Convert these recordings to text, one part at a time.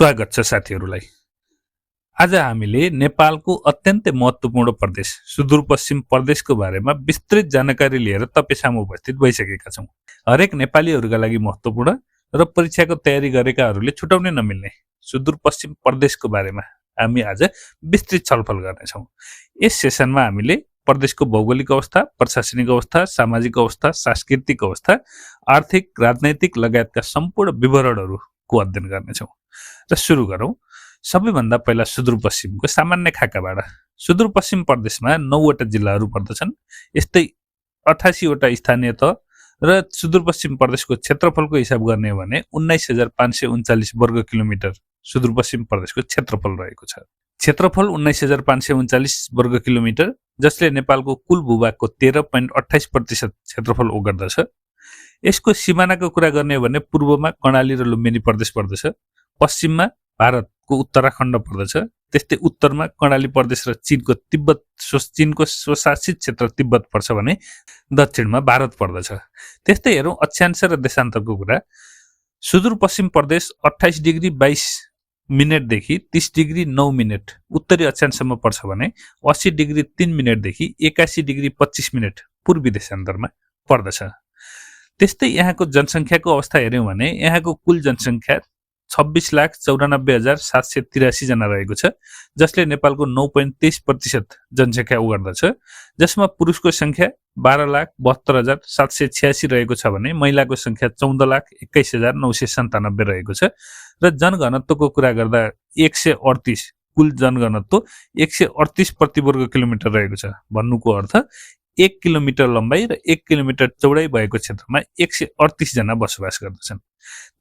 स्वागत छ साथीहरूलाई। आज हामीले नेपालको अत्यन्तै महत्त्वपूर्ण प्रदेश सुदूरपश्चिम प्रदेशको बारेमा विस्तृत जानकारी लिएर तपाईसामु उपस्थित भइसकेका छौँ। हरेक नेपालीहरूका लागि महत्त्वपूर्ण र परीक्षाको तयारी गरेकाहरूले छुटाउनै नमिल्ने सुदूरपश्चिम प्रदेशको बारेमा हामी आज विस्तृत छलफल गर्नेछौँ। यस सेसनमा हामीले प्रदेशको भौगोलिक अवस्था, प्रशासनिक अवस्था, सामाजिक अवस्था, सांस्कृतिक अवस्था, आर्थिक, राजनैतिक लगायतका सम्पूर्ण विवरणहरूको अध्ययन गर्नेछौँ। र सुरु गरौँ। सबैभन्दा पहिला सुदूरपश्चिमको सामान्य खाकाबाट। सुदूरपश्चिम प्रदेशमा 9वटा जिल्लाहरू पर्दछन्। यस्तै 88 वटा स्थानीय तह र सुदूरपश्चिम प्रदेशको क्षेत्रफलको हिसाब गर्ने हो भने 19,539 वर्ग किलोमिटर सुदूरपश्चिम प्रदेशको क्षेत्रफल रहेको छ। क्षेत्रफल 19,539 वर्ग किलोमिटर जसले नेपालको कुल भूभागको 13.28% क्षेत्रफल ओगट्दछ। यसको सिमानाको कुरा गर्ने हो भने पूर्वमा कर्णाली र लुम्बिनी प्रदेश पर्दछ, पश्चिममा भारतको उत्तराखण्ड पर्दछ, त्यस्तै उत्तरमा कर्णाली प्रदेश र चीनको स्वशासित क्षेत्र तिब्बत पर्छ भने दक्षिणमा भारत पर्दछ। त्यस्तै हेरौँ अक्षांश र देशान्तरको कुरा। सुदूरपश्चिम प्रदेश 28 डिग्री 22 मिनेटदेखि 30 डिग्री 9 मिनेट उत्तरी अक्षांशमा पर्छ भने 80 डिग्री 3 मिनेटदेखि 81 डिग्री 25 मिनेट पूर्वी देशान्तरमा पर्दछ। त्यस्तै यहाँको जनसङ्ख्याको अवस्था हेर्यौँ भने यहाँको कुल जनसङ्ख्या 26,94,783 जना रहेको छ, जसले नेपालको 9.23% जनसङ्ख्या ओगट्दछ, जसमा पुरुषको संख्या 12,72,786 रहेको छ भने महिलाको संख्या 14,21,997 रहेको छ र जनघनत्वको कुरा गर्दा 138 कुल जनघनत्व 138 प्रति वर्ग किलोमिटर रहेको छ। भन्नुको अर्थ 1 किलोमिटर लम्बाई र 1 किलोमिटर चौडाइ भएको क्षेत्रमा 138 जना बसोबास गर्दछन्।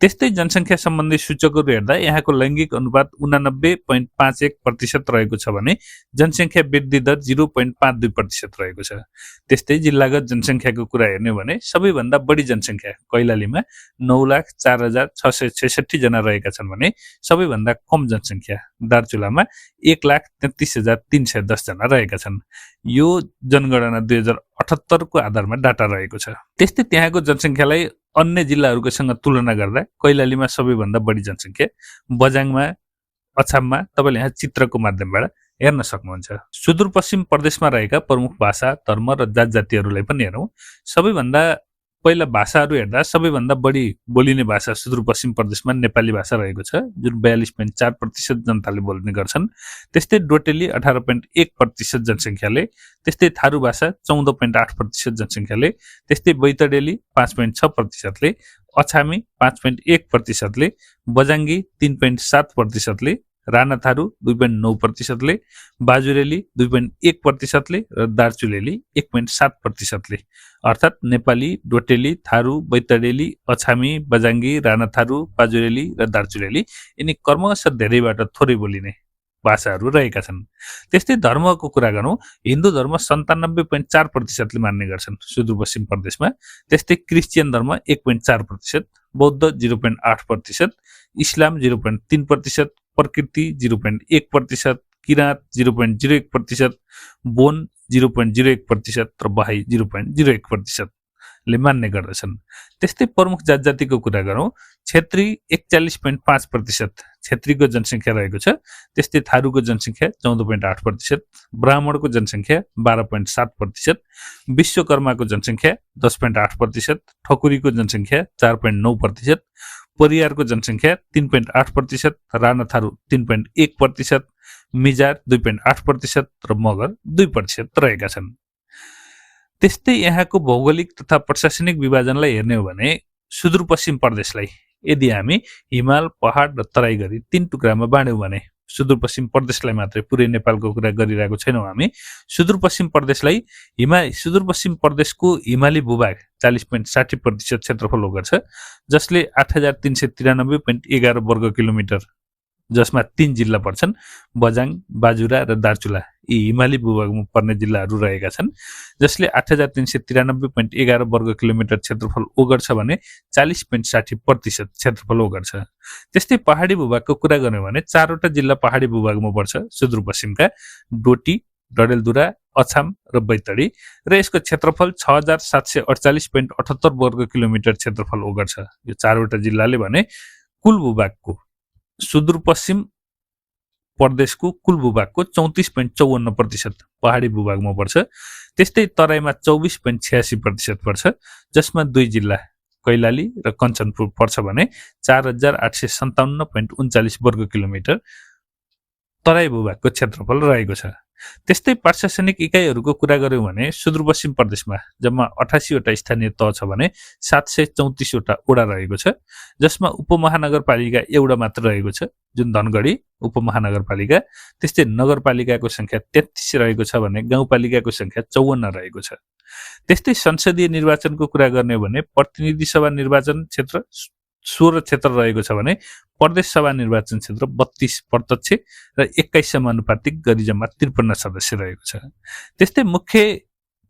त्यस्तै जनसङ्ख्या सम्बन्धी सूचकहरू हेर्दा यहाँको लैङ्गिक अनुपात 89.51% रहेको छ भने जनसङ्ख्या वृद्धि दर 0.52% रहेको छ। त्यस्तै जिल्लागत जनसङ्ख्याको कुरा हेर्ने हो भने सबैभन्दा बढी जनसङ्ख्या कैलालीमा 9,04,666 जना रहेका छन् भने सबैभन्दा कम जनसङ्ख्या दार्चुलामा 1,33,310 जना रहेका छन्। यो जनगणना 2078 को आधारमा डाटा रहेको छ। त्यस्तै त्यहाँको जनसङ्ख्यालाई अन्य जिल्लाहरूसँग तुलना गर्दा कैलालीमा सबैभन्दा बढी जनसङ्ख्या, बझाङमा, अछाममा तपाईले यहाँ चित्रको माध्यमबाट हेर्न सक्नुहुन्छ। सुदूरपश्चिम प्रदेशमा रहेका प्रमुख भाषा, धर्म र जातजातिहरूलाई पनि हेरौँ। सबैभन्दा पहिला भाषाहरू हेर्दा सबैभन्दा बढी बोलिने भाषा सुदूरपश्चिम प्रदेशमा नेपाली भाषा रहेको छ, जुन 42.4% जनताले बोल्ने गर्छन्। त्यस्तै डोटेली 18.1% जनसङ्ख्याले, त्यस्तै थारू भाषा 14.8% जनसङ्ख्याले, त्यस्तै बैतडेली 5.6%ले, अछामी 5.1%ले, बजाङ्गी 3.7%ले, राणा थारू 2.9%ले, बाजुरेली 2.1%ले र दार्चुलेली 1.7%ले। अर्थात् नेपाली, डोटेली, थारू, बैतडेली, अछामी, बजाङ्गी, राणा थारू, बाजुरेली र दार्चुलेली यिनी क्रमशः धेरैबाट थोरै बोलिने भाषाहरू रहेका छन्। त्यस्तै धर्मको कुरा गरौँ, हिन्दू धर्म 97.4%ले मान्ने गर्छन् सुदूरपश्चिम प्रदेशमा। त्यस्तै क्रिस्चियन धर्म 1.4%, बौद्ध 0.8%, इस्लाम 0.3%, प्रकृति 0.1%, किराँत 0.01%, बोन 0.01% र बहाई 0.01% ले मान्ने गर्दछन्। त्यस्तै प्रमुख जातजातिको कुरा गरौँ, क्षेत्री 41.5% क्षेत्रीको जनसङ्ख्या रहेको छ। त्यस्तै थारूको जनसङ्ख्या 14.8%, ब्राह्मणको जनसङ्ख्या 12.7%, विश्वकर्माको जनसङ्ख्या 10.8%, ठकुरीको जनसङ्ख्या 4.9%, परियारको जनसङ्ख्या 3.8%, राणा थारू 3.1%, मिजार 2.8% र मगर 2% रहेका छन्। त्यस्तै यहाँको भौगोलिक तथा प्रशासनिक विभाजनलाई हेर्ने हो भने सुदूरपश्चिम प्रदेशलाई यदि हामी हिमाल, पहाड र तराई गरी 3 टुक्रामा बाँड्यौँ भने सुदूरपश्चिम प्रदेशलाई मात्रै पुरै नेपालको कुरा गरिरहेको छैनौँ हामी। सुदूरपश्चिम प्रदेशको हिमाली भूभाग 40.60% क्षेत्रफल ओगट्छ, जसले 8,393.11 वर्ग किलोमिटर, जसमा 3 जिल्ला पर्छन्, बझाङ, बाजुरा र दार्चुला यी हिमाली भूभागमा पर्ने जिल्लाहरू रहेका छन्, जसले 8,393.11 वर्ग किलोमिटर क्षेत्रफल ओगट्छ भने 40.60% क्षेत्रफल ओगट्छ। त्यस्तै पहाडी भूभागको कुरा गर्यो भने 4वटा जिल्ला पहाडी भूभागमा पर्छ सुदूरपश्चिमका, डोटी, डडेलधुरा, अछाम र बैतडी र यसको क्षेत्रफल 6,748.78 वर्ग किलोमिटर क्षेत्रफल ओगट्छ। यो 4वटा जिल्लाले भने कुल भूभागको सुदूरपश्चिम प्रदेशको कुल भूभागको 34.54% पहाडी भूभागमा पर्छ। त्यस्तै तराईमा 24.86% पर्छ, जसमा 2 जिल्ला कैलाली र कञ्चनपुर पर्छ भने 4857.39 वर्ग किलोमिटर तराई भूभागको क्षेत्रफल रहेको छ। त्यस्तै प्रशासनिक इकाइहरूको कुरा गर्यौं भने सुदूरपश्चिम प्रदेशमा जम्मा 88 वटा स्थानीय तह छ भने 734 वटा वडा रहेको छ, जसमा उपमहानगरपालिका एउटा मात्र रहेको छ, जुन धनगढी उपमहानगरपालिका। त्यस्तै नगरपालिकाको संख्या 33 रहेको छ भने गाउँपालिकाको संख्या 54 रहेको छ। त्यस्तै संसदीय निर्वाचनको कुरा गर्ने हो भने प्रतिनिधि सभा निर्वाचन क्षेत्र 16 क्षेत्र रहेको छ भने प्रदेश सभा निर्वाचन क्षेत्र 32 प्रत्यक्ष र 21 समानुपातिक गरी जम्मा 53 सदस्य रहेको छ। त्यस्तै मुख्य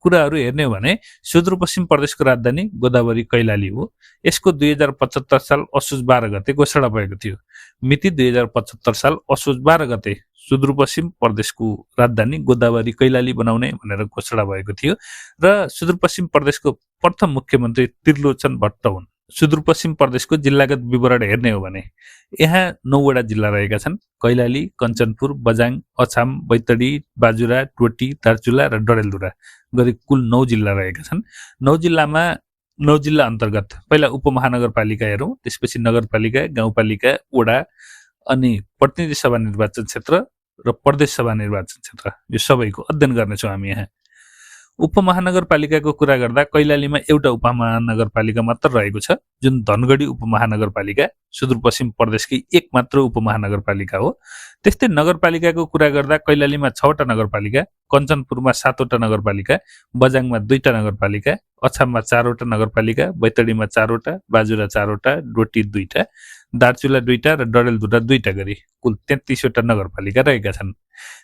कुराहरू हेर्ने हो भने सुदूरपश्चिम प्रदेशको राजधानी गोदावरी कैलाली हो। यसको 2075 साल असोज 12 गते घोषणा भएको थियो। मिति 2075 साल असोज 12 गते सुदूरपश्चिम प्रदेशको राजधानी गोदावरी कैलाली बनाउने भनेर घोषणा भएको थियो र सुदूरपश्चिम प्रदेशको प्रथम मुख्यमन्त्री त्रिलोचन भट्ट हुन्। सुदूरपश्चिम प्रदेशको जिल्लागत विवरण हेर्ने हो भने यहाँ 9 वटा जिल्ला रहेका छन्। कैलाली, कञ्चनपुर, बझाङ, अछाम, बैतडी, बाजुरा, टोटी, दार्चुला र डडेलधुरा गरी कुल 9 जिल्ला रहेका छन्। 9 जिल्ला अन्तर्गत पहिला उपमहानगरपालिका हेरौँ, त्यसपछि नगरपालिका, गाउँपालिका, वडा अनि प्रतिनिधि सभा निर्वाचन क्षेत्र र प्रदेश सभा निर्वाचन क्षेत्र, यो सबैको अध्ययन गर्नेछौँ हामी यहाँ। उपमहानगरपालिकाको कुरा गर्दा कैलालीमा एउटा उपमहानगरपालिका मात्र रहेको छ, जुन धनगढी उपमहानगरपालिका सुदूरपश्चिम प्रदेशकै एक मात्र उपमहानगरपालिका हो। त्यस्तै नगरपालिकाको कुरा गर्दा कैलालीमा 6 वटा नगरपालिका, कञ्चनपुरमा 7 वटा नगरपालिका, बझाङमा 2 वटा नगरपालिका, अछाममा 4 वटा नगरपालिका, बैतडीमा 4 वटा, बाजुरा 4 वटा, डोटी 2 वटा, दार्चुला 2 वटा र डडेलधुरा 2 वटा गरी कुल 33 वटा नगरपालिका रहेका छन्।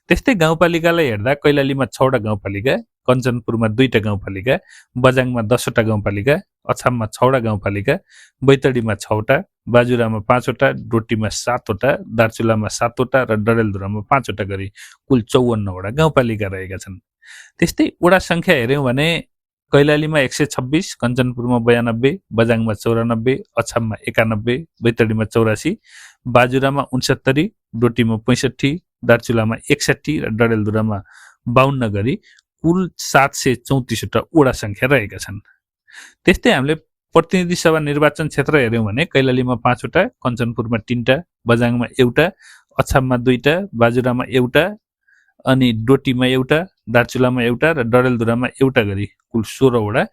त्यस्तै गाउँपालिकालाई हेर्दा कैलालीमा 6 वटा गाउँपालिका, कञ्चनपुरमा 2 वटा गाउँपालिका, बझाङमा 10 वटा गाउँपालिका, अछाममा 6 वटा गाउँपालिका, बैतडीमा 6 वटा, बाजुरामा 5 वटा, डोटीमा 7 वटा, दार्चुलामा 7 वटा र डडेलधुरामा 5 वटा गरी कुल 54 वटा गाउँपालिका रहेका छन्। त्यस्तै वडा संख्या हेर्यौं भने कैलालीमा 126, कञ्चनपुरमा 92, बझाङमा 94, अछाममा 91, बैतडीमा 84, बाजुरामा 69, डोटीमा 65, दार्चुलामा 61 र डडेलधुरामा 52 गरी कुल 734 वटा वडा संख्या रहेका छन्। त्यस्तै हामीले प्रतिनिधि सभा निर्वाचन क्षेत्र हेर्यौं भने कैलालीमा 5 वटा, कञ्चनपुरमा 3 वटा, बझाङमा 1 वटा, अछाममा 2 वटा, बाजुरामा 1 वटा अनि डोटीमा 1 वटा, दार्चुलामा 1 वटा र डडेलधुरामा 1 वटा गरी कुल 16 वटा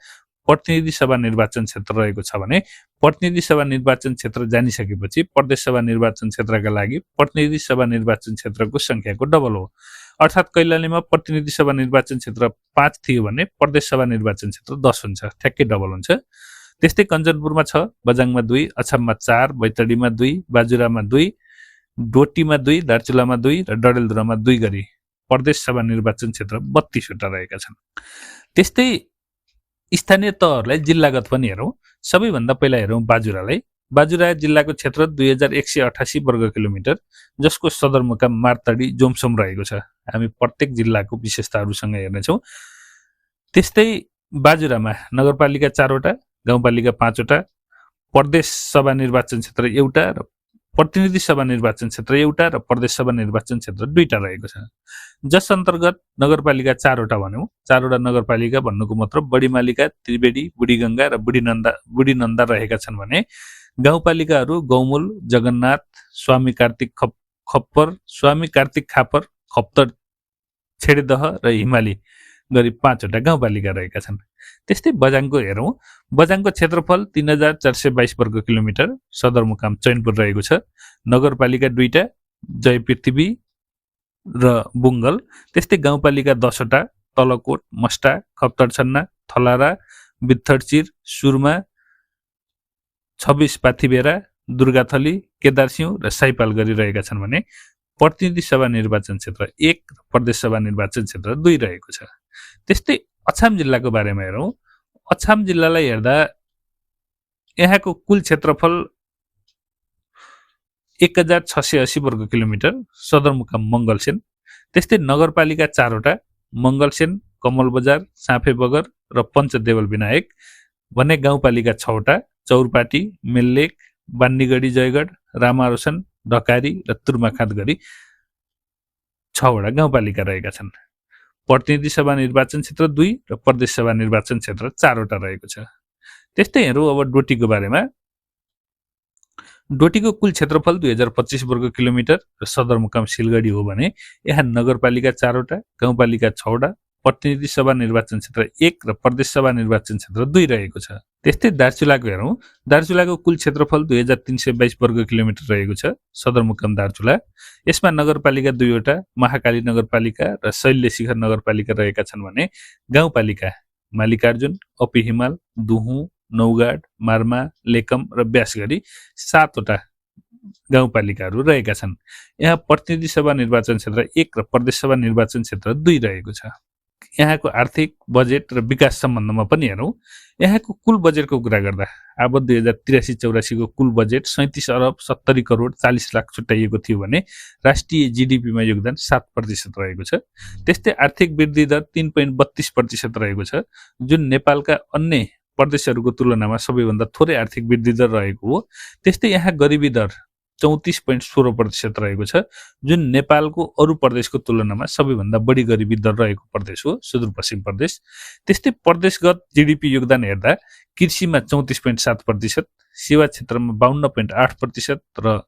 प्रतिनिधि सभा निर्वाचन क्षेत्र रहेको छ भने प्रतिनिधि सभा निर्वाचन क्षेत्र जानिसकेपछि प्रदेश सभा निर्वाचन क्षेत्रका लागि प्रतिनिधि सभा निर्वाचन क्षेत्रको संख्याको डबल हो। अर्थात् कैलालीमा प्रतिनिधि सभा निर्वाचन क्षेत्र 5 थियो भने प्रदेश सभा निर्वाचन क्षेत्र 10 हुन्छ, ठ्याक्कै डबल हुन्छ। त्यस्तै कञ्चनपुरमा 6, बझाङमा 2, अछाममा 4, बैतडीमा 2, बाजुरामा 2, डोटीमा 2, दार्चुलामा 2 र डडेलधुरामा 2 गरी प्रदेश सभा निर्वाचन क्षेत्र 32 वटा रहेका छन्। त्यस्तै स्थानीय तहहरूलाई जिल्लागत पनि हेरौँ। सबैभन्दा पहिला हेरौँ बाजुरालाई। बाजुरा जिल्लाको क्षेत्र 2188 वर्ग किलोमिटर, जसको सदरमुकाम मार्तडी जोमसोम रहेको छ। हामी प्रत्येक जिल्लाको विशेषताहरूसँग हेर्नेछौँ। त्यस्तै बाजुरामा नगरपालिका 4 वटा, गाउँपालिका 5 वटा, प्रदेश सभा निर्वाचन क्षेत्र एउटा र प्रतिनिधि सभा निर्वाचन क्षेत्र एउटा र प्रदेश सभा निर्वाचन क्षेत्र 2 वटा रहेको छ। जस अन्तर्गत नगरपालिका 4 वटा भन्यौं। 4 वटा नगरपालिका भन्नुको मतलब बडीमालिका, त्रिवेणी, बुढीगंगा र बुढीनन्दा रहेका छन् भने गाउँपालिकाहरू गौमूल, जगन्नाथ, स्वामी कार्तिक खप्पर, स्वामी कार्तिक खापर, खप्तर, छेडेदह र हिमाली गरी 5 वटा गाउँपालिका रहेका छन्। त्यस्तै बझाङको हेरौँ। बझाङको क्षेत्रफल 3422 वर्ग किलोमिटर, सदरमुकाम चैनपुर रहेको छ। नगरपालिका 2 वटा, जय पृथ्वी र बुङ्गल। त्यस्तै गाउँपालिका 10 वटा, तलकोट, मस्टा, खप्तडछन्ना, थलारा, बित्थडचिर, सुरमा, 26 पाथिभेरा, दुर्गाथली, केदारसिंह र साइपाल गरी रहेका छन् भने प्रतिनिधि सभा निर्वाचन क्षेत्र 1 र प्रदेश सभा निर्वाचन क्षेत्र 2 रहेको छ। त्यस्तै अछाम जिल्लाको बारेमा हेरौँ। अछाम जिल्लालाई हेर्दा यहाँको कुल क्षेत्रफल 1680 वर्ग किलोमिटर, सदरमुकाम मङ्गलसेन। त्यस्तै नगरपालिका 4 वटा, मङ्गलसेन, कमलबजार, साँफेबगर र पञ्चदेवल विनायक भने गाउँपालिका 6 वटा, चौरपाटी, मेल्लेक, बान्नीगढी जयगढ, रामारोसन, ढकारी र तुर्माखात गरी 6 वटा गाउँपालिका रहेका छन्। प्रतिनिधि सभा निर्वाचन क्षेत्र 2 र प्रदेश सभा निर्वाचन क्षेत्र 4 वटा रहेको छ। त्यस्तै हेरौँ अब डोटीको बारेमा। डोटीको कुल क्षेत्रफल 2025 वर्ग किलोमिटर र सदरमुकाम सिलगढी हो भने यहाँ नगरपालिका 4 वटा, गाउँपालिका 6 वटा, प्रतिनिधि सभा निर्वाचन क्षेत्र 1 र प्रदेश सभा निर्वाचन क्षेत्र 2 रहेको छ। त्यस्तै दार्चुलाको हेरौँ। दार्चुलाको कुल क्षेत्रफल 2322 वर्ग किलोमिटर रहेको छ, सदरमुकाम दार्चुला। यसमा नगरपालिका 2 वटा, महाकाली नगरपालिका र शैल्य शिखर नगरपालिका रहेका छन् भने गाउँपालिका मालिकार्जुन, अपी हिमाल, दुहु, नौगाड, मार्मा, लेकम र ब्यास गरी 7 वटा गाउँपालिकाहरू रहेका छन्। यहाँ प्रतिनिधि सभा निर्वाचन क्षेत्र 1 र प्रदेश सभा निर्वाचन क्षेत्र 2 रहेको छ। यहाँको आर्थिक बजेट र विकास सम्बन्धमा पनि हेरौँ। यहाँको कुल बजेटको कुरा गर्दा अब 2083-84 को कुल बजेट 37 अरब 70 करोड 40 लाख छुट्याइएको थियो भने राष्ट्रिय जीडीपीमा योगदान 7% रहेको छ। त्यस्तै आर्थिक वृद्धि दर 3.32% रहेको छ, जुन नेपालका अन्य प्रदेशहरूको तुलनामा सबैभन्दा थोरै आर्थिक वृद्धि दर रहेको हो। त्यस्तै यहाँ गरिबी दर 34.16% रहेको छ, जुन नेपालको अरू प्रदेशको तुलनामा सबैभन्दा बढी गरिबी दर रहेको प्रदेश हो, सुदूरपश्चिम प्रदेश। त्यस्तै प्रदेशगत जीडीपी योगदान हेर्दा कृषिमा 34.7%, सेवा क्षेत्रमा 52.8% र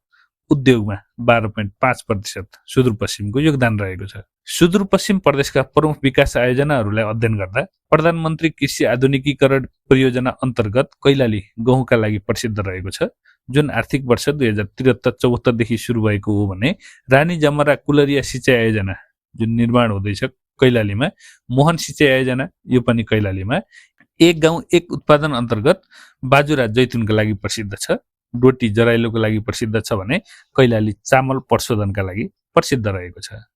उद्योगमा 12.5% सुदूरपश्चिमको योगदान रहेको छ। सुदूरपश्चिम प्रदेशका प्रमुख विकास आयोजनाहरूलाई अध्ययन गर्दा प्रधानमन्त्री कृषि आधुनिकीकरण परियोजना अन्तर्गत कैलाली गहुँका लागि प्रसिद्ध रहेको छ, जुन आर्थिक वर्ष 2073-74 देखि सुरु भएको हो भने रानी जमरा कुलरिया सिँचाइ आयोजना जुन निर्माण हुँदैछ कैलालीमा, मोहन सिँचाइ आयोजना यो पनि कैलालीमा, एक गाउँ एक उत्पादन अन्तर्गत बाजुरा जैतुनका लागि प्रसिद्ध छ, डोटी जराइलोको लागि प्रसिद्ध छ भने कैलाली चामल प्रशोधनका लागि प्रसिद्ध रहेको छ।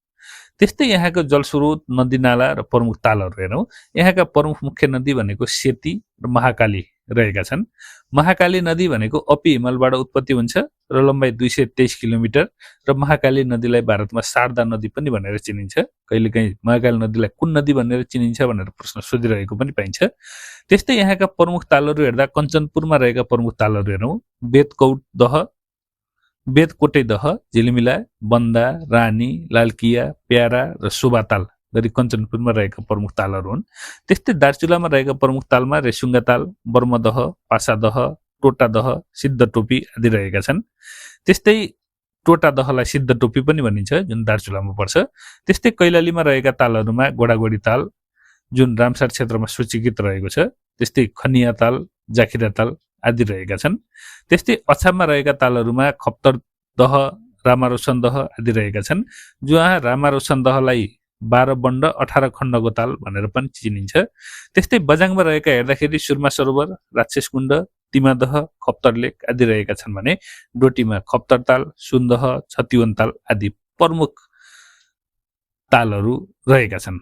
त्यस्तै यहाँको जलस्रोत, नदीनाला र प्रमुख तालहरू हेरौँ। यहाँका प्रमुख मुख्य नदी भनेको सेती र महाकाली रहेका छन्। महाकाली नदी भनेको अपी हिमालबाट उत्पत्ति हुन्छ र लम्बाइ 223 किलोमिटर र महाकाली नदीलाई भारतमा शारदा नदी पनि भनेर चिनिन्छ। कहिलेकाहीँ महाकाली नदीलाई कुन नदी भनेर चिनिन्छ भनेर प्रश्न सोधिरहेको पनि पाइन्छ। त्यस्तै यहाँका प्रमुख तालहरू हेर्दा कञ्चनपुरमा रहेका प्रमुख तालहरू हेरौँ। बेदकोटे दह, झिलिमिला, बन्दा, रानी, लालकिया, प्यारा र शोभाताल गरी कञ्चनपुरमा रहेका प्रमुख तालहरू हुन्। त्यस्तै दार्चुलामा रहेका प्रमुख तालमा रेसुङ्गा ताल, बर्मदह, पासादह, टोटादह, सिद्धटोपी आदि रहेका छन्। त्यस्तै टोटादहलाई सिद्धटोपी पनि भनिन्छ, जुन दार्चुलामा पर्छ। त्यस्तै कैलालीमा रहेका तालहरूमा गोडागोडी ताल जुन रामसार क्षेत्रमा सूचीकृत रहेको छ, त्यस्तै खनिया ताल, जाखिरा ताल आदि रहेका छन्। त्यस्तै अछाममा रहेका तालहरूमा खप्तर दह, रामारोशन दह आदि रहेका छन्। जहाँ रामारोशन दहलाई 12 बण्ड 18 खण्डको ताल भनेर पनि चिनिन्छ। त्यस्तै बजाङमा रहेका हेर्दाखेरि सुर्मा सरोवर, राक्षसकुण्ड, तिमादह, खप्तर लेक आदि रहेका छन् भने डोटीमा खप्तर ताल, सुन्दह, छतिवन ताल आदि प्रमुख तालहरू रहेका छन्।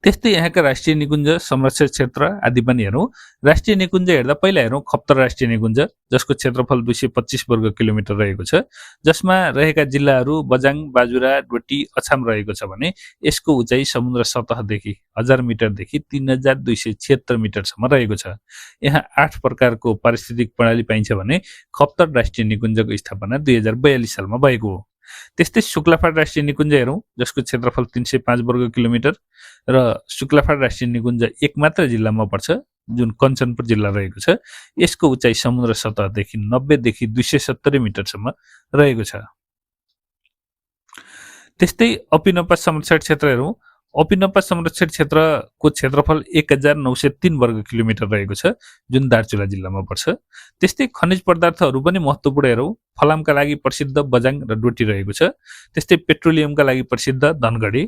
त्यस्तै यहाँका राष्ट्रिय निकुञ्ज, संरक्षण क्षेत्र आदि पनि हेरौँ। राष्ट्रिय निकुञ्ज हेर्दा पहिला हेरौँ खप्तर राष्ट्रिय निकुञ्ज, जसको क्षेत्रफल 225 वर्ग किलोमिटर रहेको छ, जसमा रहेका जिल्लाहरू बजाङ, बाजुरा, डोटी, अछाम रहेको छ भने यसको उचाइ समुद्र सतहदेखि 1000 मिटरदेखि 3276 मिटरसम्म रहेको छ। यहाँ 8 प्रकारको पारिस्थितिक प्रणाली पाइन्छ भने खप्तर राष्ट्रिय निकुञ्जको स्थापना 2042 सालमा भएको हो। त्यस्तै शुक्लाफाट राष्ट्रिय निकुञ्ज हेरौँ, जसको क्षेत्रफल 305 वर्ग किलोमिटर र शुक्लाफाट राष्ट्रिय निकुञ्ज एक मात्र जिल्लामा पर्छ, जुन कञ्चनपुर जिल्ला रहेको छ। यसको उचाइ समुद्र सतहदेखि 90 देखि 270 मिटरसम्म रहेको छ। त्यस्तै अपिनपा संरक्षण क्षेत्र हेरौँ। अपिनपा संरक्षण क्षेत्रको क्षेत्रफल 1903 वर्ग किलोमिटर रहेको छ, जुन दार्चुला जिल्लामा पर्छ। त्यस्तै खनिज पदार्थहरू पनि महत्त्वपूर्ण हेरौँ। फलामका लागि प्रसिद्ध बजाङ र डोटी रहेको छ। त्यस्तै पेट्रोलियमका लागि प्रसिद्ध धनगढी,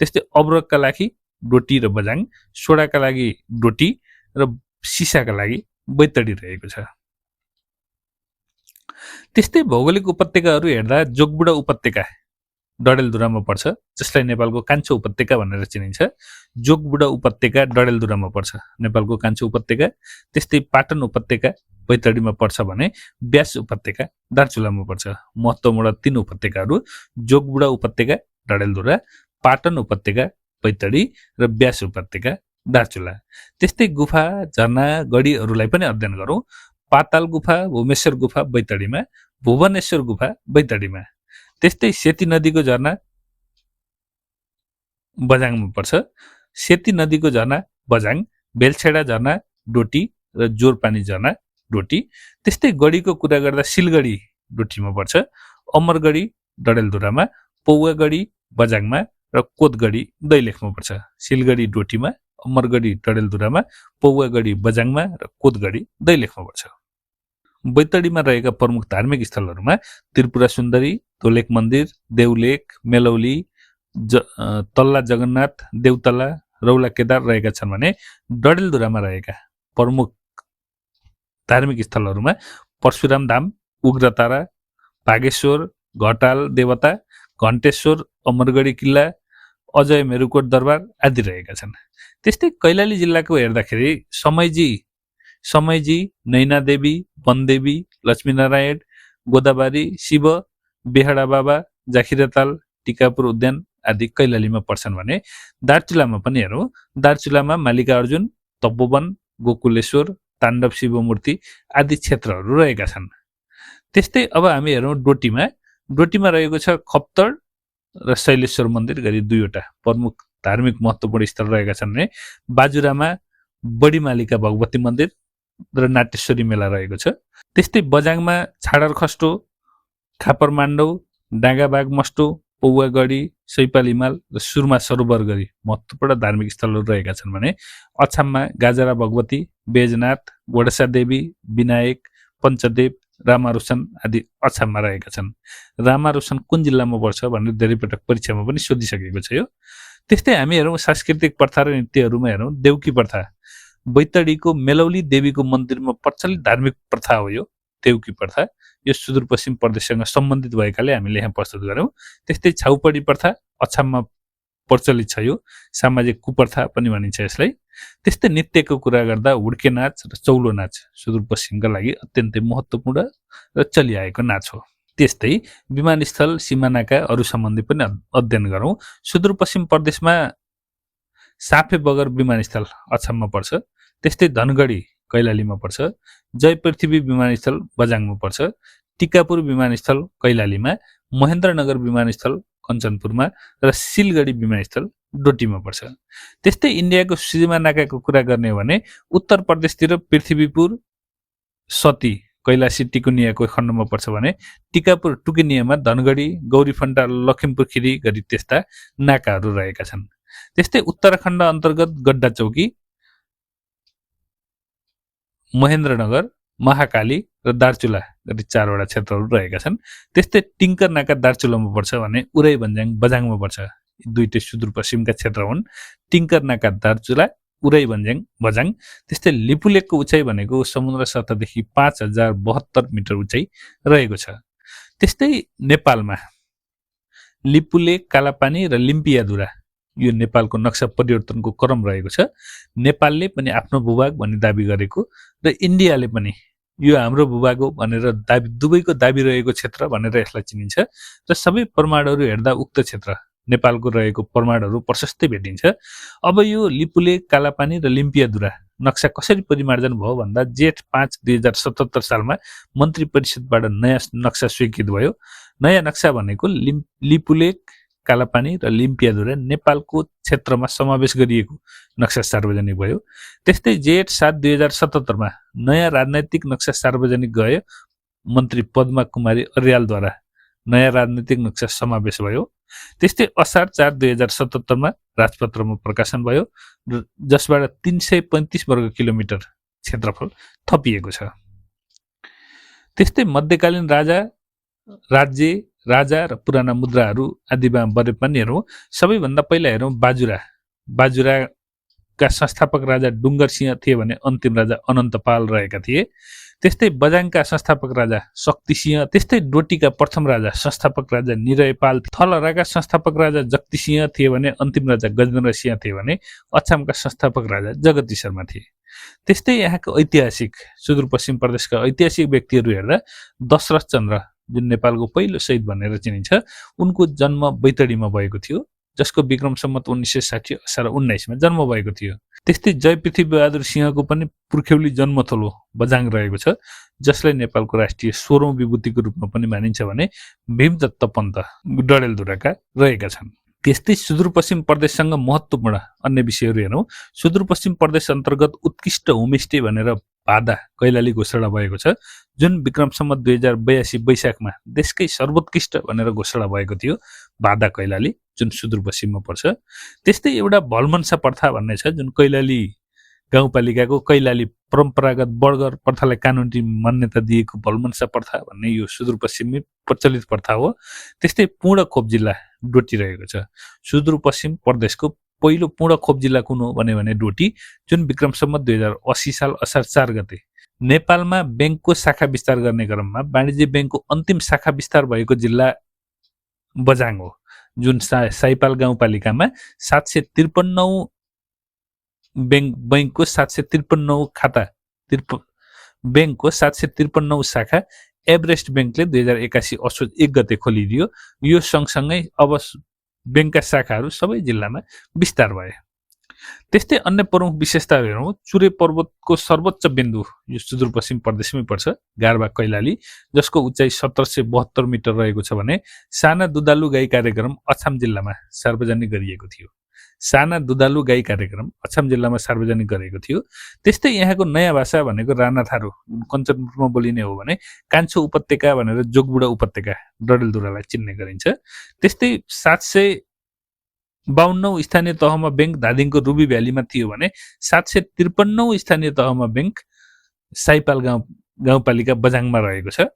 त्यस्तै अब्रकका लागि डोटी र बजाङ, सोडाका लागि डोटी र सिसाका लागि बैतडी रहेको छ। त्यस्तै भौगोलिक उपत्यकाहरू हेर्दा जोगबुढा उपत्यका डडेलधुरामा पर्छ, जसलाई नेपालको कान्छो उपत्यका भनेर चिनिन्छ। जोगबुढा उपत्यका डडेलधुरामा पर्छ, नेपालको कान्छो उपत्यका। त्यस्तै पाटन उपत्यका बैतडीमा पर्छ भने ब्यास उपत्यका दार्चुलामा पर्छ। महत्त्वपूर्ण 3 उपत्यकाहरू जोगबुढा उपत्यका डडेलधुरा, पाटन उपत्यका बैतडी र ब्यास उपत्यका दार्चुला। त्यस्तै गुफा, झरना, गढीहरूलाई पनि अध्ययन गरौँ। पाताल गुफा, भूमेश्वर गुफा बैतडीमा, भुवनेश्वर गुफा बैतडीमा, त्यस्तै सेती नदीको झरना बझाङमा पर्छ, सेती नदीको झरना बझाङ, बेलछेडा झरना डोटी र जोरपानी झरना डोटी, त्यस्तै गढीको कुरा गर्दा सिलगढी डोटीमा पर्छ, अमरगढी डडेलधुरामा, पौवागढी बझाङमा र कोतगढी दैलेखमा पर्छ। सिलगढी डोटीमा, अमरगढी डडेलधुरामा, पौवागढी बझाङमा र कोतगढी दैलेखमा पर्छ। बैतडीमा रहेका प्रमुख धार्मिक स्थलहरूमा त्रिपुरा सुन्दरी, धोलेक मन्दिर, देउलेक, मेलौली, तल्ला जगन्नाथ, देउतला, रौला केदार रहेका छन् भने डडेलधुरामा रहेका प्रमुख धार्मिक स्थलहरूमा परशुराम धाम, उग्रतारा, भागेश्वर, घटाल देवता, घण्टेश्वर, अमरगढी किल्ला, अजय मेरुकोट दरबार आदि रहेका छन्। त्यस्तै कैलाली जिल्लाको हेर्दाखेरि समयजी, नैनादेवी, वनदेवी, लक्ष्मीनारायण, गोदाबारी, शिव, बेहडा बाबा, जाखिरेताल, टिकापुर उद्यान आदि कैलालीमा पर्छन् भने दार्चुलामा पनि हेरौँ, दार्चुलामा मालिका अर्जुन, तपोवन, गोकुलेश्वर, ताण्डव शिवमूर्ति आदि क्षेत्रहरू रहेका छन्। त्यस्तै अब हामी हेरौँ डोटीमा रहेको छ खप्तड र शैलेश्वर मन्दिर गरी दुईवटा प्रमुख धार्मिक महत्त्वपूर्ण स्थल रहेका छन् भने बाजुरामा बडी मालिका भगवती मन्दिर र नाटेश्वरी मेला रहेको छ। त्यस्तै बझाङमा छाडर खस्टो, खापर माण्डौ, डाँगाबाग मस्टो, पौवागढी, सैपाल हिमाल र सुरमा सरोवर गरी महत्त्वपूर्ण धार्मिक स्थलहरू रहेका छन् भने अछाममा गाजरा भगवती, बेजनाथ, गोडसा देवी, विनायक, पञ्चदेव, रामारोशन आदि अछाममा रहेका छन्। रामारोशन कुन जिल्लामा पर्छ भनेर धेरै पटक परीक्षामा पनि सोधिसकेको छ यो। त्यस्तै हामी हेरौँ सांस्कृतिक प्रथा र नृत्यहरूमा हेरौँ, देउकी प्रथा बैतडीको मेलौली देवीको मन्दिरमा प्रचलित धार्मिक प्रथा हो यो देउकी प्रथा। यो सुदूरपश्चिम प्रदेशसँग सम्बन्धित भएकाले हामीले यहाँ प्रस्तुत गर्यौं। त्यस्तै छाउपडी प्रथा अछाममा प्रचलित छ, यो सामाजिक कुप्रथा पनि भनिन्छ यसलाई। त्यस्तै नृत्यको कुरा गर्दा हुड्के नाच र चौलो नाच सुदूरपश्चिमका लागि अत्यन्तै महत्त्वपूर्ण र चलिआएको नाच हो। त्यस्तै विमानस्थल, सीमानाका अरू सम्बन्धी पनि अध्ययन गरौँ। सुदूरपश्चिम प्रदेशमा साफे बगर विमानस्थल अछाममा पर्छ, त्यस्तै धनगढी कैलालीमा पर्छ, जय पृथ्वी विमानस्थल बझाङमा पर्छ, टिकापुर विमानस्थल कैलालीमा, महेन्द्रनगर विमानस्थल कञ्चनपुरमा र सिलगढी विमानस्थल डोटीमा पर्छ। त्यस्तै इन्डियाको सीमानाकाको कुरा गर्ने हो भने उत्तर प्रदेशतिर पृथ्वीपुर, सती, कैलाशी, टिकुनियाको खण्डमा पर्छ भने टिकापुर, टुकिनियामा धनगढी, गौरीफन्टा, लखिमपुरखिरी गरी त्यस्ता नाकाहरू रहेका छन्। त्यस्तै उत्तराखण्ड अन्तर्गत गड्डा चौकी, महेन्द्रनगर, महाकाली र दार्चुला गरी चारवटा क्षेत्रहरू रहेका छन्। त्यस्तै टिङ्कर नाका दार्चुलामा पर्छ भने उरै भन्ज्याङ बझाङमा पर्छ। दुईटै सुदूरपश्चिमका क्षेत्र हुन्। टिङ्कर नाका दार्चुला, उरै भन्ज्याङ बझाङ। त्यस्तै लिपुलेकको उचाइ भनेको समुद्र सतहदेखि 5072 मिटर उचाइ रहेको छ। त्यस्तै नेपालमा लिपुलेक, कालापानी र लिम्पियाधुरा यो नेपालको नक्सा परिवर्तनको क्रम रहेको छ। नेपालले पनि आफ्नो भूभाग भन्ने दाबी गरेको र इन्डियाले पनि यो हाम्रो भूभाग हो भनेर दुवैको दाबी रहेको क्षेत्र भनेर यसलाई चिनिन्छ। र सबै प्रमाणहरू हेर्दा उक्त क्षेत्र नेपालको रहेको प्रमाणहरू प्रशस्तै भेटिन्छ। अब यो लिपुलेक, कालापानी र लिम्पियाधुरा नक्सा कसरी परिमार्जन भयो भन्दा जेठ 5, 2077 सालमा मन्त्री परिषदबाट नयाँ नक्सा स्वीकृत भयो। नयाँ नक्सा भनेको लिपुलेक, कालापानी र लिम्पियाधुरा नेपालको क्षेत्रमा समावेश गरिएको नक्सा सार्वजनिक भयो। त्यस्तै जेठ 7, 2077 मा नयाँ राजनैतिक नक्सा सार्वजनिक गयो। मन्त्री पद्मा कुमारी अर्यालद्वारा नयाँ राजनैतिक नक्सा समावेश भयो। त्यस्तै असार 4, 2077 मा राजपत्रमा प्रकाशन भयो, जसबाट 335 वर्ग किलोमिटर क्षेत्रफल थपिएको छ। त्यस्तै मध्यकालीन राज्य, राजा र पुराना मुद्राहरू आदिमा बरे पनि हेरौँ। सबैभन्दा पहिला हेरौँ बाजुराका संस्थापक राजा डुङ्गर सिंह थिए भने अन्तिम राजा अनन्तपाल रहेका थिए। त्यस्तै बझाङका संस्थापक राजा शक्तिसिंह, त्यस्तै डोटीका प्रथम राजा संस्थापक राजा निरयपाल, थलहराका संस्थापक राजा जगतिसिंह थिए भने अन्तिम राजा गजेन्द्र सिंह थिए भने अछामका संस्थापक राजा जगती शर्मा थिए। त्यस्तै यहाँको ऐतिहासिक सुदूरपश्चिम प्रदेशका ऐतिहासिक व्यक्तिहरू हेर्दा दशरथ चन्द्र जुन नेपालको पहिलो शहीद भनेर चिनिन्छ, उनको जन्म बैतडीमा भएको थियो, जसको विक्रम सम्वत 1960 असार 19 मा जन्म भएको थियो। त्यस्तै जय पृथ्वीबहादुर सिंहको पनि पुर्ख्यौली जन्मथलो हो बझाङ रहेको छ, जसलाई नेपालको राष्ट्रिय 16औं विभूतिको रूपमा पनि मानिन्छ भने भीमदत्त पन्त डडेलधुराका रहेका छन्। त्यस्तै सुदूरपश्चिम प्रदेशसँग महत्त्वपूर्ण अन्य विषयहरू हेरौँ। सुदूरपश्चिम प्रदेश अन्तर्गत उत्कृष्ट होमस्टे भनेर भादा कैलाली घोषणा भएको छ, जुन विक्रम सम्वत 2082 वैशाखमा देशकै सर्वोत्कृष्ट भनेर घोषणा भएको थियो भादा कैलाली, जुन सुदूरपश्चिममा पर्छ। त्यस्तै एउटा भलमनसा प्रथा भन्ने छ, जुन कैलाली गाउँपालिकाको कैलाली परम्परागत बर्गर प्रथालाई कानुनी मान्यता दिएको भलमनसा प्रथा भन्ने यो सुदूरपश्चिमी प्रचलित प्रथा हो। त्यस्तै पूर्णखोप जिल्ला डोटी रहेको छ। सुदूरपश्चिम प्रदेशको पहिलो पूर्णखोप जिल्ला कुन हो भने डोटी, जुन विक्रम सम्वत 2080 साल असार 4 गते नेपालमा ब्याङ्कको शाखा विस्तार गर्ने क्रममा वाणिज्य ब्याङ्कको अन्तिम शाखा विस्तार भएको जिल्ला बझाङ हो, जुन साइपाल गाउँपालिकामा 753 बैंकको 753 खाता बैंकको 753 शाखा एभरेस्ट बैंकले 2081 असोज 1 गते खोलिदियो। यो सँगसँगै अब बैंकका शाखाहरू सबै जिल्लामा विस्तार भए। त्यस्तै अन्य प्रमुख विशेषताहरू हेरौँ। चुरे पर्वतको सर्वोच्च बिन्दु यो सुदूरपश्चिम प्रदेशमै पर्छ, गारबा कैलाली, जसको उचाइ 1772 मिटर रहेको छ भने साना दुधालु गाई कार्यक्रम अछाम जिल्लामा सार्वजनिक गरिएको थियो। साना दुधालु गाई कार्यक्रम अछाम जिल्लामा सार्वजनिक गरेको थियो। त्यस्तै यहाँको नयाँ भाषा भनेको राणाथारू कञ्चनपुरमा बोलिने हो भने कान्छो उपत्यका भनेर जोगबुढा उपत्यका डडेलधुरालाई चिन्ने गरिन्छ। त्यस्तै 752 स्थानीय तहमा बैंक धादिङको रुबी भ्यालीमा थियो भने 753 स्थानीय तहमा बैंक साइपाल गाउँपालिका बझाङमा रहेको छ।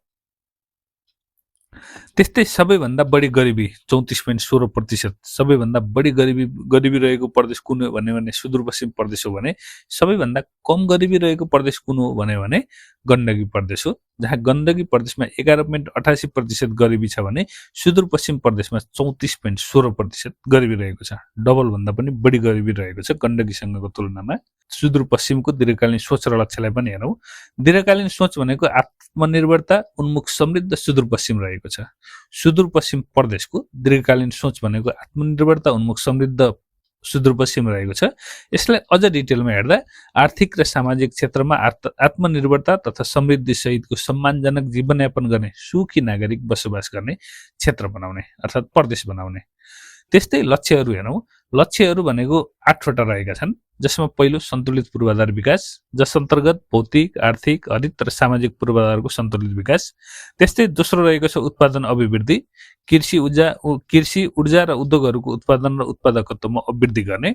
त्यस्तै सबैभन्दा बढी गरिबी 34.16%, सबैभन्दा बढी गरिबी रहेको प्रदेश कुन हो भने सुदूरपश्चिम प्रदेश हो भने सबैभन्दा कम गरिबी रहेको प्रदेश कुन हो भने गण्डकी प्रदेश हो, जहाँ गण्डकी प्रदेशमा 11.88% गरिबी छ भने सुदूरपश्चिम प्रदेशमा 34.16% गरिबी रहेको छ। डबल भन्दा पनि बढी गरिबी रहेको छ गण्डकीसँगको तुलनामा। सुदूरपश्चिमको दीर्घकालीन सोच र लक्ष्यलाई पनि हेरौँ। दीर्घकालीन सोच भनेको आत्मनिर्भरता उन्मुख समृद्ध सुदूरपश्चिम रहेको छ। सुदूरपश्चिम प्रदेशको दीर्घकालीन सोच भनेको आत्मनिर्भरता उन्मुख समृद्ध सुदूरपश्चिम रहेको छ। यसलाई अझ डिटेलमा हेर्दा आर्थिक र सामाजिक क्षेत्रमा आत्मनिर्भरता तथा समृद्धि सहितको सम्मानजनक जीवनयापन गर्ने सुखी नागरिक बसोबास गर्ने क्षेत्र बनाउने अर्थात् प्रदेश बनाउने। त्यस्तै लक्ष्यहरू हेरौँ। लक्ष्यहरू भनेको 8वटा रहेका छन्, जसमा पहिलो सन्तुलित पूर्वाधार विकास, जस अन्तर्गत भौतिक, आर्थिक, हरित र सामाजिक पूर्वाधारको सन्तुलित विकास। त्यस्तै दोस्रो रहेको छ उत्पादन अभिवृद्धि, कृषि ऊर्जा र उद्योगहरूको उत्पादन र उत्पादकत्वमा अभिवृद्धि गर्ने।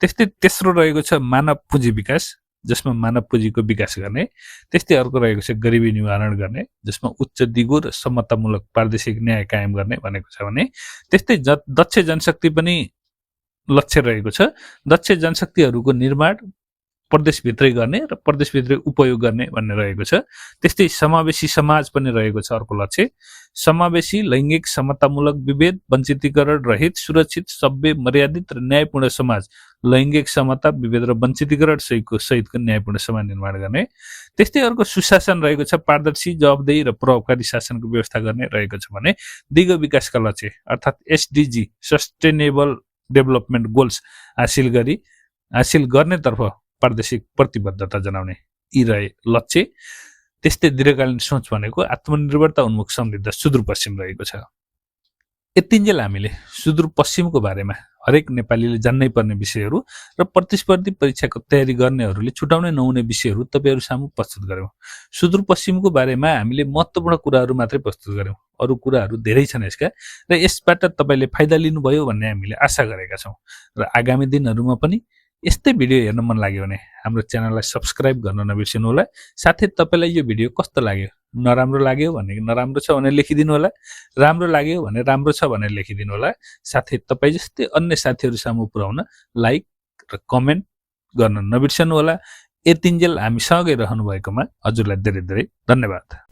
त्यस्तै तेस्रो रहेको छ मानव पुँजी विकास, जसमा मानव पुँजीको विकास गर्ने। त्यस्तै अर्को रहेको छ गरिबी निवारण गर्ने, जसमा उच्च दिगो र समतामूलक प्रादेशिक न्याय कायम गर्ने भनेको छ भने। त्यस्तै दक्ष जनशक्ति पनि लक्ष्य रहेको छ। दक्ष जनशक्तिहरूको निर्माण प्रदेशभित्रै गर्ने र प्रदेशभित्रै उपयोग गर्ने भन्ने रहेको छ। त्यस्तै समावेशी समाज पनि रहेको छ अर्को लक्ष्य। समावेशी, लैङ्गिक, समतामूलक, विभेद, वञ्चितीकरण रहित, सुरक्षित, सभ्य, मर्यादित र न्यायपूर्ण समाज, लैङ्गिक समता, विभेद र वञ्चितीकरण सहितको न्यायपूर्ण समाज निर्माण गर्ने। त्यस्तै अर्को सुशासन रहेको छ। पारदर्शी, जवाबदेही र प्रभावकारी शासनको व्यवस्था गर्ने रहेको छ भने दिगो विकासका लक्ष्य अर्थात् SDG सस्टेनेबल डेभलपमेन्ट गोल्स हासिल गर्नेतर्फ प्रादेशिक प्रतिबद्धता जनाउने यी रहे लक्ष्य। त्यस्तै दीर्घकालीन सोच भनेको आत्मनिर्भरता उन्मुख समृद्ध सुदूरपश्चिम रहेको छ। यतिन्जेल हामीले सुदूरपश्चिमको बारेमा हरेक नेपालीले जान्नै पर्ने विषयहरू र प्रतिस्पर्धी परीक्षाको तयारी गर्नेहरूले छुटाउनै नहुने विषयहरू तपाईहरु सामु प्रस्तुत गर्यौं। सुदूरपश्चिमको बारेमा हामीले महत्त्वपूर्ण कुराहरू मात्रै प्रस्तुत गर्यौं। अरु कुराहरू धेरै छन् यसका र यसबाट तपाईले फाइदा लिनुभयो भन्ने हामीले आशा गरेका छौं र आगामी दिनहरुमा पनि यस्तै भिडियो हेर्न मन लाग्यो भने हाम्रो च्यानललाई सब्स्क्राइब गर्न नबिर्सनु होला। साथै तपाईलाई यो भिडियो कस्तो लाग्यो, नराम्रो लाग्यो भने नराम्रो छ भने लेखिदिनु होला, राम्रो लाग्यो भने राम्रो छ भने लेखिदिनु होला। साथै तपाई जस्तै अन्य साथीहरु सामु पुर्याउन लाइक र कमेन्ट गर्न नबिर्सनु होला। यतिन्जेल हामी सँगै रहनु भएकोमा हजुरलाई धेरै धेरै धन्यवाद।